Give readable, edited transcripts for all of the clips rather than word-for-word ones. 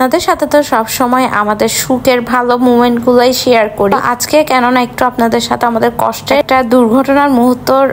আপনাদের সাথে তো সব সময় আমাদের সুখের ভালো মোমেন্ট গুলাই শেয়ার করি। আজকে কেননা একটু আপনাদের সাথে আমাদের কষ্টের একটা দুর্ঘটনার মুহূর্তর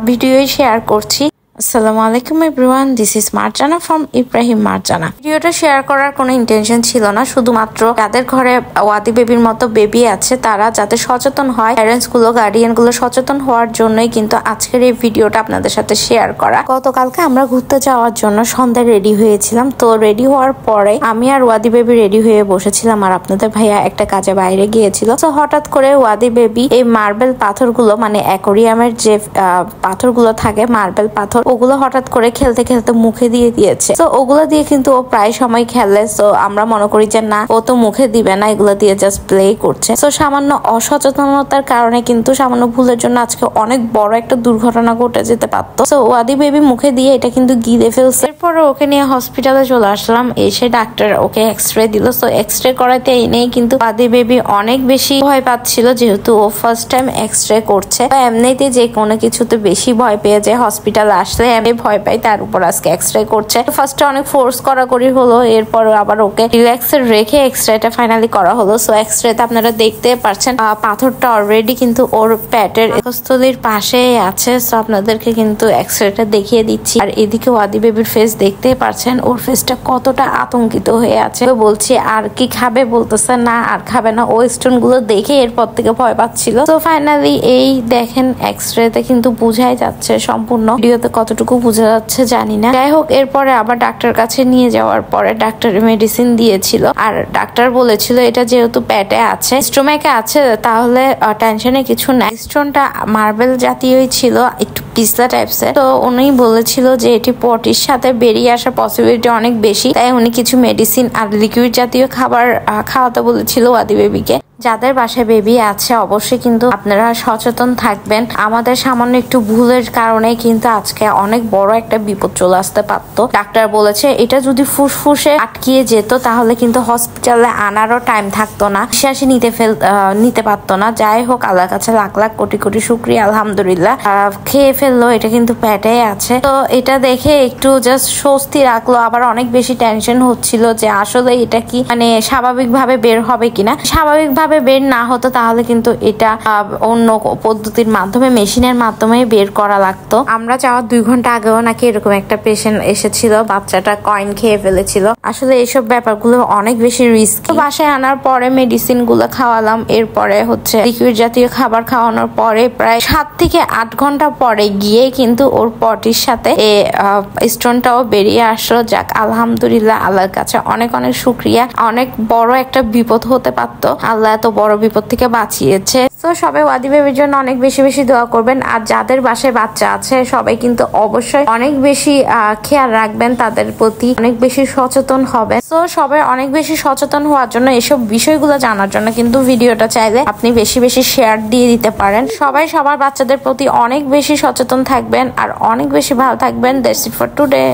ভিডিওই শেয়ার করছি। আসসালামু আলাইকুম everyone, this is Marjana from Ibrahim Marjana. ভিডিওটা শেয়ার করার কোনো ইন্টেনশন ছিল না, শুধুমাত্র যাদের ঘরে ওয়াদি বেবির মতো বেবি আছে তারা যাতে সচেতন হয়, প্যারেন্টস গুলো গার্ডিয়ান গুলো সচেতন হওয়ার জন্যই কিন্তু আজকের এই ভিডিওটা আপনাদের সাথে শেয়ার করা। গতকালকে আমরা ঘুরতে যাওয়ার জন্য সন্ধ্যায় রেডি হয়েছিলাম, তো রেডি হওয়ার পরে আমি আর ওয়াদি বেবি রেডি হয়ে বসেছিলাম আর আপনাদের ভাইয়া একটা কাজে বাইরে গিয়েছিল। তো হঠাৎ করে ওয়াদি বেবি এই মার্বেল পাথরগুলো, মানে অ্যাকোরিয়ামের যে পাথরগুলো থাকে মার্বেল পাথর, ওগুলো হঠাৎ করে খেলতে খেলতে মুখে দিয়ে দিয়েছে। তো ওগুলো দিয়ে কিন্তু ও প্রায় সময় খেলে, তো আমরা মনে করি যে না, ও তো মুখে দিবে না, এগুলো দিয়ে জাস্ট প্লে করছে। তো সামান্য অসচেতনতার কারণে কিন্তু সামান্য ভুলের জন্য আজকে অনেক বড় একটা দুর্ঘটনা ঘটে যেতে পারতো। তো ওয়াদি বেবি মুখে দিয়ে এটা কিন্তু গিলে ফেলছে। এরপরে ওকে নিয়ে হসপিটালে চলে আসলাম, এসে ডাক্তার ওকে এক্সরে দিল। তো এক্সরে করাতে এনেই কিন্তু ওয়াদি বেবি অনেক বেশি ভয় পাচ্ছিল, যেহেতু ও ফার্স্ট টাইম এক্সরে করছে। এমনিতে যে কোনো কিছুতে বেশি ভয় পেয়ে যায়, হসপিটালে আসলে আমি ভয় পাই, তার উপর আজকে এক্সরে করছে। ফার্স্টে অনেক ফোর্স করাকরি হলো, এরপর আবার ওকে রিল্যাক্সে রেখে এক্সরেটা ফাইনালি করা হলো। সো এক্সরেতে আপনারা দেখতে পাচ্ছেন পাথরটা অলরেডি কিন্তু ওর পেটের স্থলীর পাশে আছে। সো আপনাদেরকে কিন্তু এক্সরেটা দেখিয়ে দিচ্ছি। আর এদিকে ওয়াদি বেবির ফেস দেখতে পাচ্ছেন, ওর ফেসটা কতটা আতঙ্কিত হয়ে আছে। বলছি আর কি খাবে, বলতেছে না আর খাবে না। ও স্টোন গুলো দেখে এরপর থেকে ভয় পাচ্ছিল। তো ফাইনালি এই দেখেন এক্সরেতে কিন্তু বুঝাই যাচ্ছে, সম্পূর্ণ ভিডিওতে কতটুকু বোঝা যাচ্ছে জানি না। যাই হোক, এরপরে আবার ডাক্তার কাছে নিয়ে যাওয়ার পরে ডাক্তার মেডিসিন দিয়েছিল, আর ডাক্তার বলেছিল এটা যেহেতু পেটে আছে, স্টোমাকে আছে, তাহলে টেনশনে কিছু নাই। স্টোনটা মার্বেল জাতীয়ই ছিল, একটু পিছলা টাইপসের। তো উনি বলেছিল যে এটি পটির সাথে বেরিয়ে আসার পসিবিলিটি অনেক বেশি, তাই উনি কিছু মেডিসিন আর লিকুইড জাতীয় খাবার খাওয়াতে বলেছিল ওয়াদি বেবিকে। যাদের বাসায় বেবি আছে অবশ্যই কিন্তু আপনারা সচেতন থাকবেন। আমাদের সামান্য একটু ভুলের কারণে কিন্তু আজকে অনেক বড় একটা বিপদ চলে আসতে পারতো। ডাক্তার বলেছে এটা যদি ফুসফুসে আটকিয়ে যেত তাহলে কিন্তু হসপিটালে আনারও টাইম থাকতো না, নিঃশ্বাসই নিতে পারতো না। যাই হোক, আল্লাহর কাছে লাখ লাখ কোটি কোটি শুকরিয়া, আলহামদুলিল্লাহ খেয়ে ফেললো, এটা কিন্তু পেটে আছে। তো এটা দেখে একটু জাস্ট স্বস্তি রাখলো। আবার অনেক বেশি টেনশন হচ্ছিল যে আসলে এটা কি মানে স্বাভাবিকভাবে বের হবে কিনা। স্বাভাবিকভাবে বের না হতো তাহলে কিন্তু এটা অন্য পদ্ধতির মাধ্যমে, মেশিনের মাধ্যমে বের করা লাগতো। আমরা যাওয়ার 2 ঘন্টা আগেও নাকি এরকম একটা পেশেন্ট এসেছিল, বাচ্চাটা কয়েন খেয়ে ফেলেছিল। আসলে এইসব ব্যাপারগুলো অনেক বেশি রিস্কি। বাসায় আনার পরে মেডিসিন গুলো খাওয়ালাম, এরপরে হচ্ছে লিকুইড জাতীয় খাবার খাওয়ানোর পরে প্রায় 7 থেকে 8 ঘন্টা পরে গিয়ে কিন্তু ওর পটির সাথে স্টোনটাও বেরিয়ে আসলো। যাক, আলহামদুলিল্লাহ, আল্লাহর কাছে অনেক অনেক শুকরিয়া। অনেক বড় একটা বিপদ হতে পারতো, আল্লাহ এত বড় বিপদ থেকে বাঁচিয়েছে। তো সবাই ওয়াদি বেবির জন্য অনেক বেশি বেশি দোয়া করবেন। আর যাদের বাসায় বাচ্চা আছে সবাই কিন্তু অবশ্যই অনেক বেশি খেয়াল রাখবেন, তাদের প্রতি অনেক বেশি সচেতন হবেন। তো সবাই অনেক বেশি সচেতন হওয়ার জন্য, এসব বিষয়গুলো জানার জন্য কিন্তু ভিডিওটা চাইলে আপনি বেশি বেশি শেয়ার দিয়ে দিতে পারেন। সবাই সবার বাচ্চাদের প্রতি অনেক বেশি সচেতন থাকবেন আর অনেক বেশি ভালো থাকবেন। That's it for today.